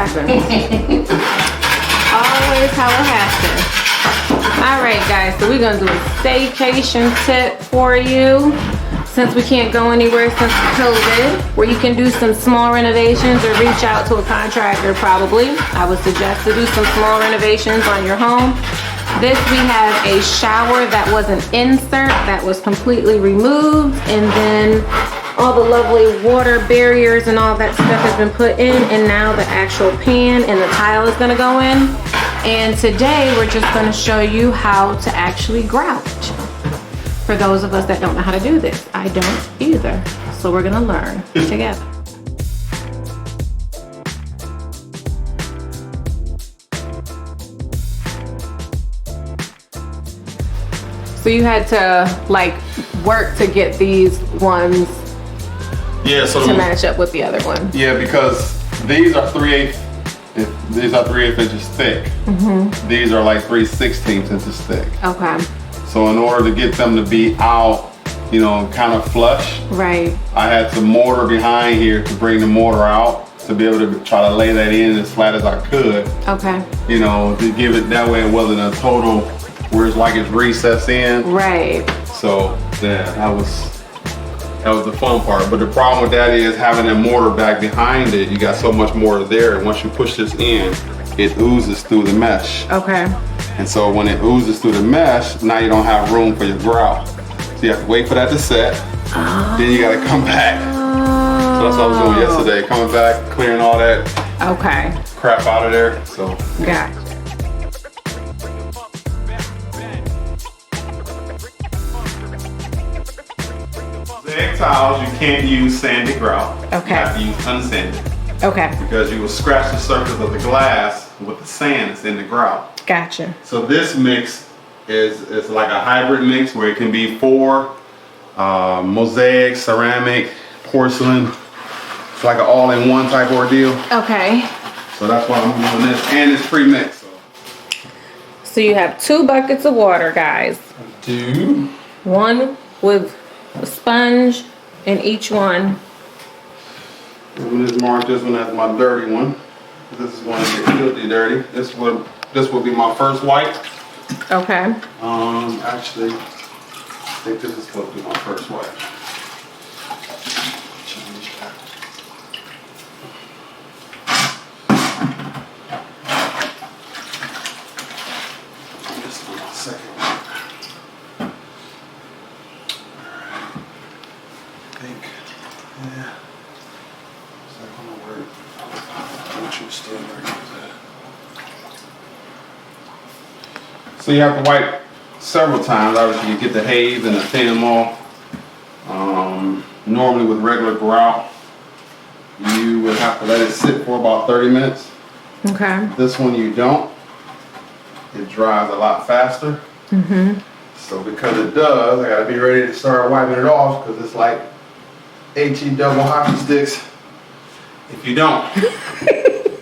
happens. Always how it happens. All right, guys, so we're gonna do a staycation tip for you. Since we can't go anywhere since COVID, where you can do some small renovations or reach out to a contractor probably. I would suggest to do some small renovations on your home. This, we have a shower that was an insert that was completely removed, and then all the lovely water barriers and all that stuff has been put in, and now the actual pan and the tile is gonna go in. And today we're just gonna show you how to actually grout. For those of us that don't know how to do this. I don't either. So we're gonna learn together. So you had to like work to get these ones so to match up with the other one. Yeah, because these are 3/8. These are 3/8 inches thick. These are like 3/16 inches thick. Okay. So in order to get them to be out, you know, kind of flush, Right. I had some mortar behind here to bring the mortar out to be able to try to lay that in as flat as I could. Okay. You know, to give it that way it wasn't a total where it's like it's recessed in. Right. So yeah, that was the fun part. But the problem with that is having that mortar back behind it, you got so much mortar there, and once you push this in, it oozes through the mesh. Okay. And so when it oozes through the mesh, now you don't have room for your grout. So you have to wait for that to set. Then you gotta come back. So that's what I was doing yesterday. Coming back, clearing all that crap out of there. So Got it. the egg tiles, you can't use sanded grout. Okay. You have to use unsanded. Okay. Because you will scratch the surface of the glass with the sand that's in the grout. Gotcha. So this mix is like a hybrid mix where it can be for mosaic, ceramic, porcelain. It's like an all-in-one type ordeal. Okay. So that's why I'm doing this, and it's pre-mixed. So you have 2 buckets of water, guys. 2. One with a sponge in each one. I'm gonna just mark this one as my dirty one. This is going to get filthy dirty. This will be my first wipe. Okay. Actually, I think this is supposed to be my first wipe. Change that. This is my second wipe. I think, yeah. Is that gonna work? Don't you still work with that? So you have to wipe several times. Obviously, you get the haze and the thin off. Normally, with regular grout, you would have to let it sit for about 30 minutes. Okay. This one you don't. It dries a lot faster. So because it does, I gotta be ready to start wiping it off because it's like HE double hockey sticks if you don't.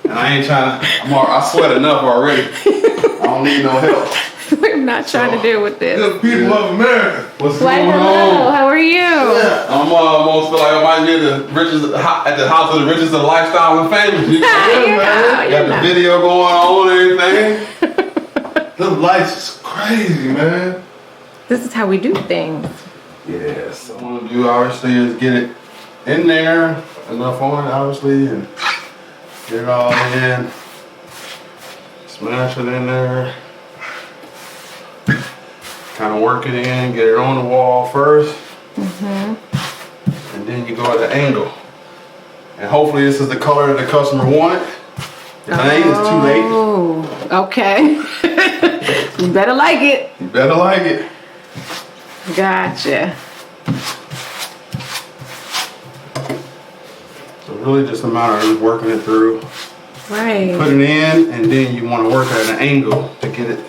And I ain't trying to, I sweat enough already. I don't need no help. We're not trying to deal with this. The people of America. What's Why, going hello, on? how are you? Yeah, I'm almost feel like I might be at the house of the richest of lifestyle and famous. You got the video going on and everything. Them lights is crazy, man. This is how we do things. Yes, so what I want to do obviously is get it in there, enough on it obviously, and get it all in. Smash it in there. Kind of work it in, get it on the wall first. And then you go at the angle. And hopefully this is the color that the customer wanted. If it ain't, it's too late. Oh, okay. You better like it. You better like it. Gotcha. So really just a matter of just working it through. Right. Put it in, and then you want to work at an angle to get it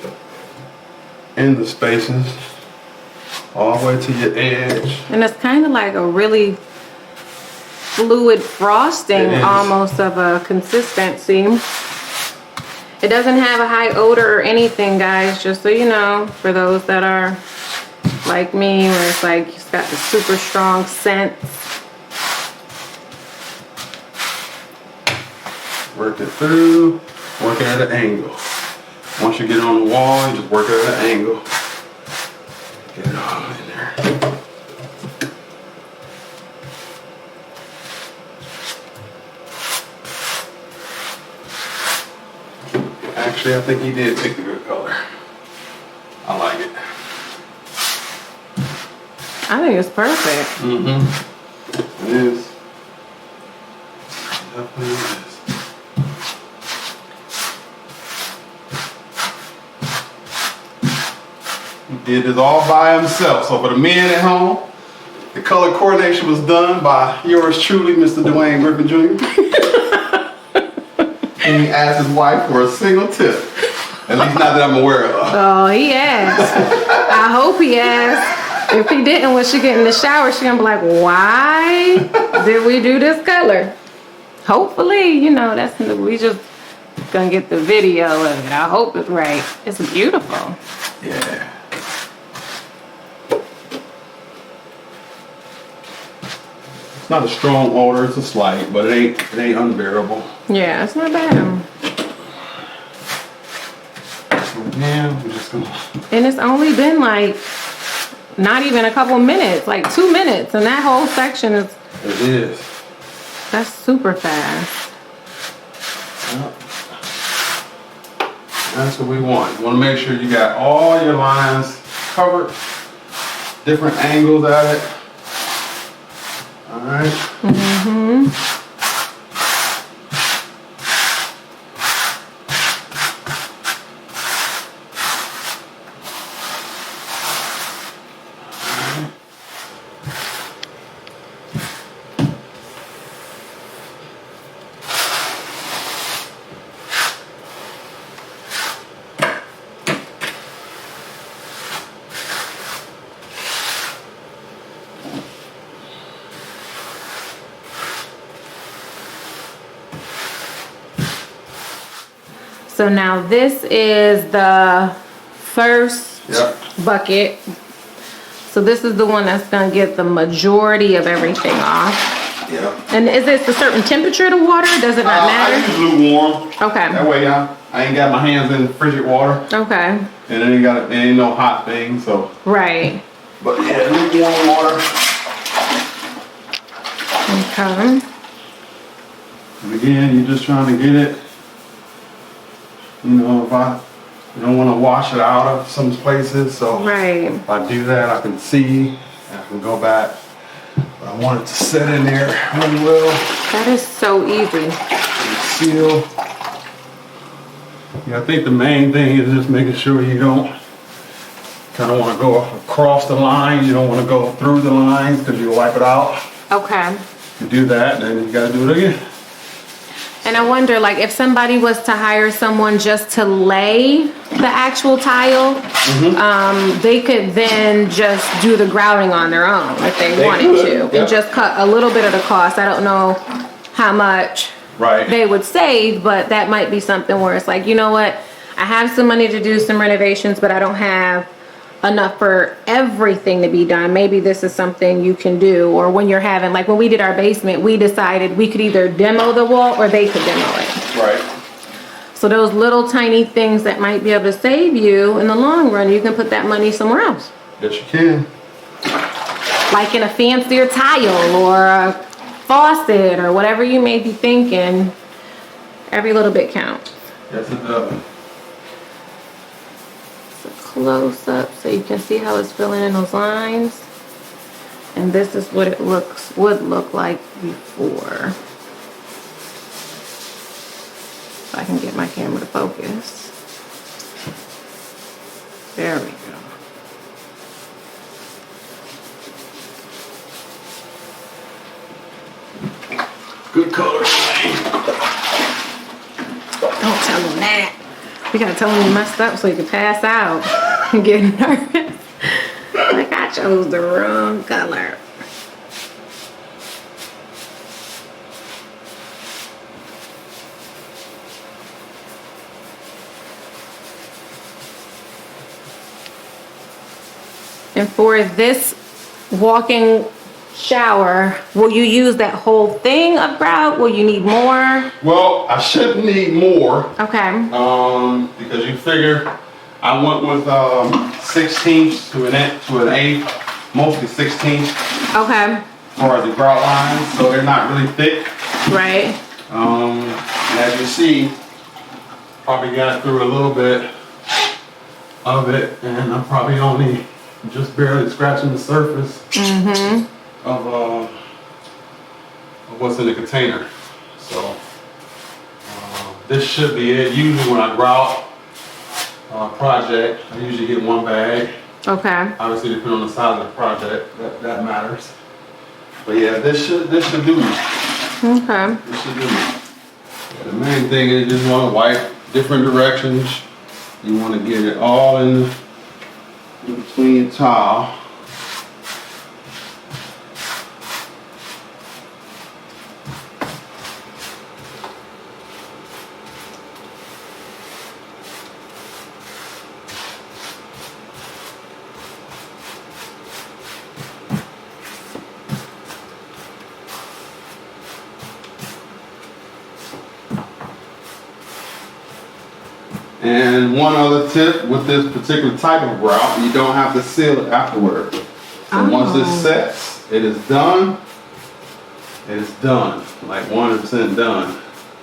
in the spaces all the way to your edge. And it's kind of like a really fluid frosting, almost of a consistency. It doesn't have a high odor or anything, guys, just so you know, for those that are like me, where it's like it's got the super strong scent. Work it through, work it at an angle. Once you get it on the wall, you just work it at an angle. Get it all in there. Actually, I think he did pick a good color. I like it. I think it's perfect. Mm-hmm. It is. Definitely is. He did this all by himself. So for the men at home, the color coordination was done by yours truly, Mr. Dwayne Griffin Jr. And he asked his wife for a single tip. At least not that I'm aware of. Oh, he asked. I hope he asked. If he didn't, when she get in the shower, she gonna be like, why did we do this color? Hopefully, you know, we just gonna get the video of it. I hope it's right. It's beautiful. Yeah. It's not a strong odor, it's a slight, but it ain't unbearable. Yeah, it's not bad. So yeah, we're just gonna. And it's only been like not even a couple minutes, like 2 minutes, and that whole section is. It is. That's super fast. Yep. That's what we want. You want to make sure you got all your lines covered, different angles at it. All right. Mm-hmm. So now this is the first bucket. So this is the one that's gonna get the majority of everything off. Yeah. And is this a certain temperature to water? Does it not matter? I use lukewarm. Okay. That way I ain't got my hands in frigid water. Okay. And it ain't no hot thing, so. Right. But yeah, lukewarm water. Okay. And again, you're just trying to get it. You know, if I don't want to wash it out of some places, so Right. if I do that, I can see and I can go back. But I want it to set in there really well. That is so easy. And seal. Yeah, I think the main thing is just making sure you don't kind of want to go across the line. You don't want to go through the lines because you wipe it out. Okay. You do that, then you got to do it again. And I wonder, like, if somebody was to hire someone just to lay the actual tile, they could then just do the grouting on their own if they wanted could, to, yep. and just cut a little bit of the cost. I don't know how much Right. they would save, but that might be something where it's like, you know what, I have some money to do some renovations, but I don't have enough for everything to be done. Maybe this is something you can do. Or when you're having, like when we did our basement, we decided we could either demo the wall or they could demo it. Right. So those little tiny things that might be able to save you in the long run, you can put that money somewhere else. Yes, you can. Like in a fancier tile or a faucet or whatever you may be thinking. Every little bit counts. Yes, it does. Close up so you can see how it's filling in those lines, and this is what it would look like before. If I can get my camera to focus. There we go. Good color. Don't tell them that. You gotta tell them you messed up so you can pass out and get nervous. Like I chose the wrong color. And for this walking shower, will you use that whole thing of grout? Will you need more? Well, I shouldn't need more. Okay. Because you figure I went with 16ths to an eighth, mostly 16ths Okay. for the grout lines, so they're not really thick. Right. And as you see, probably got through a little bit of it, and I'm probably only just barely scratching the surface of what's in the container. So this should be it. Usually when I grout project, I usually get one bag. Okay. Obviously, depending on the size of the project, that matters. But yeah, this should do it. Okay. This should do it. The main thing is you just want to wipe different directions. You want to get it all in between your towel. And one other tip with this particular type of grout, you don't have to seal it afterward. So once this sets, it is done. It is done, like 100% done.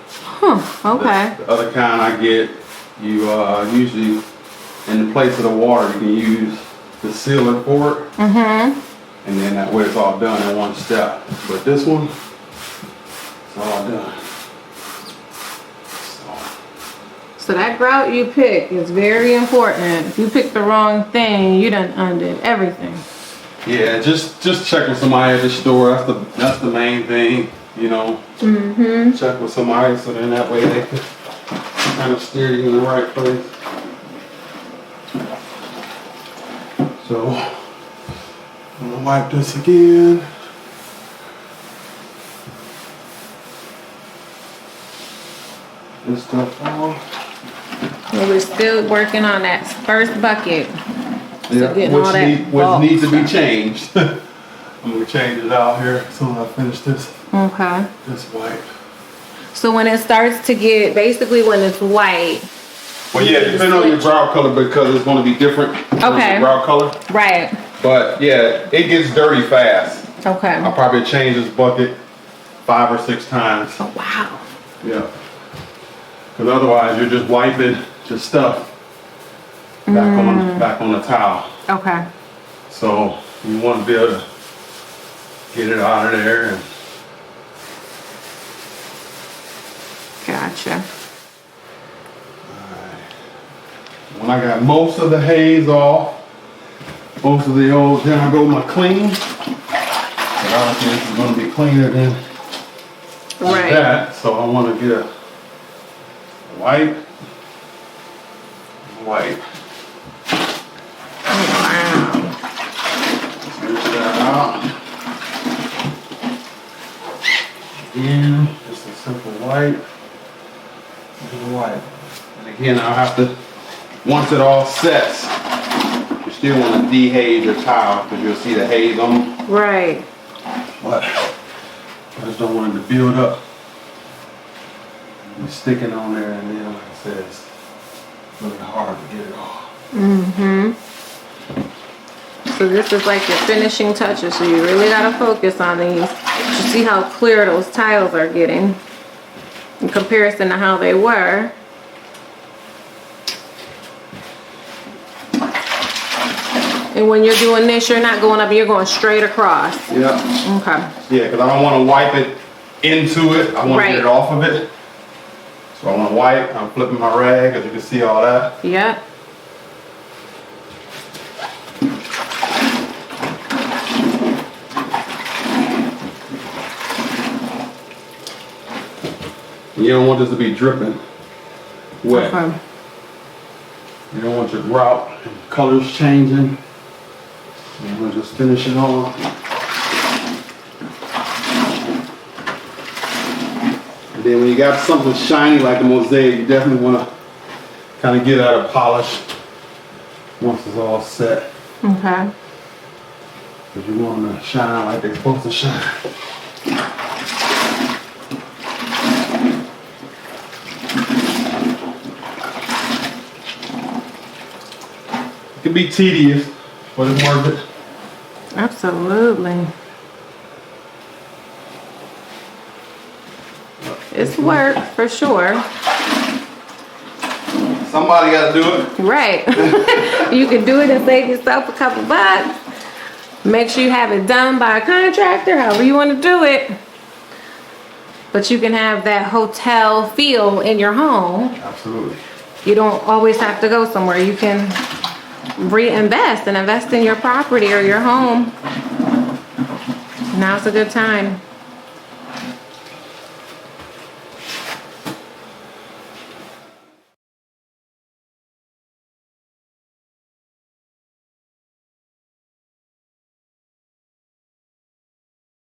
Huh. Okay. The other kind I get, you usually, in the place of the water, you can use the sealer for it. And then that way it's all done in one step. But this one, it's all done. So that grout you pick is very important. If you pick the wrong thing, you done undid everything. Yeah, just check with somebody at the store. That's the main thing, you know. Check with somebody so then that way they can kind of steer you in the right place. So I'm gonna wipe this again. This stuff off. Well, we're still working on that first bucket. Yeah, getting all that which bulk needs to be stuff. changed. I'm gonna change it out here as soon as I finish this Okay. wipe. So when it starts to get, basically when it's white. Well, yeah, depending on your grout color because it's gonna be different. Okay. Grout color. Right. But yeah, it gets dirty fast. Okay. I'll probably change this bucket 5 or 6 times. Oh, wow. Yeah. Because otherwise you're just wiping just stuff back on the towel. Okay. So you want to be able to get it out of there. And Gotcha. when I got most of the haze off, most of the old, then I go my clean. But obviously this is going to be cleaner than Right. that. So I want to get a wipe. Wow. Switch that out. Again, just a simple wipe. And again, I'll have to, once it all sets, you still want to dehaze your towel because you'll see the haze on them. Right. But I just don't want it to build up. It's sticking on there, and then, like I said, it's really hard to get it off. So this is like your finishing touches. So you really gotta focus on these. You see how clear those tiles are getting in comparison to how they were. And when you're doing this, you're not going up, you're going straight across. Yeah. Okay. Yeah, because I don't want to wipe it into it. I want to get it off of it. So I want to wipe. I'm flipping my rag, as you can see all that. Yep. You don't want this to be dripping wet. Okay. You don't want your grout and colors changing. You want to just finish it off. And then when you got something shiny like a mosaic, you definitely want to kind of get out of polish once it's all set. Okay. Because you want them to shine like they're supposed to shine. It can be tedious, but it's worth it. Absolutely. It's work for sure. Somebody got to do it. Right. You can do it and save yourself a couple bucks. Make sure you have it done by a contractor, however you want to do it. But you can have that hotel feel in your home. Absolutely. You don't always have to go somewhere. You can reinvest and invest in your property or your home. Now's a good time.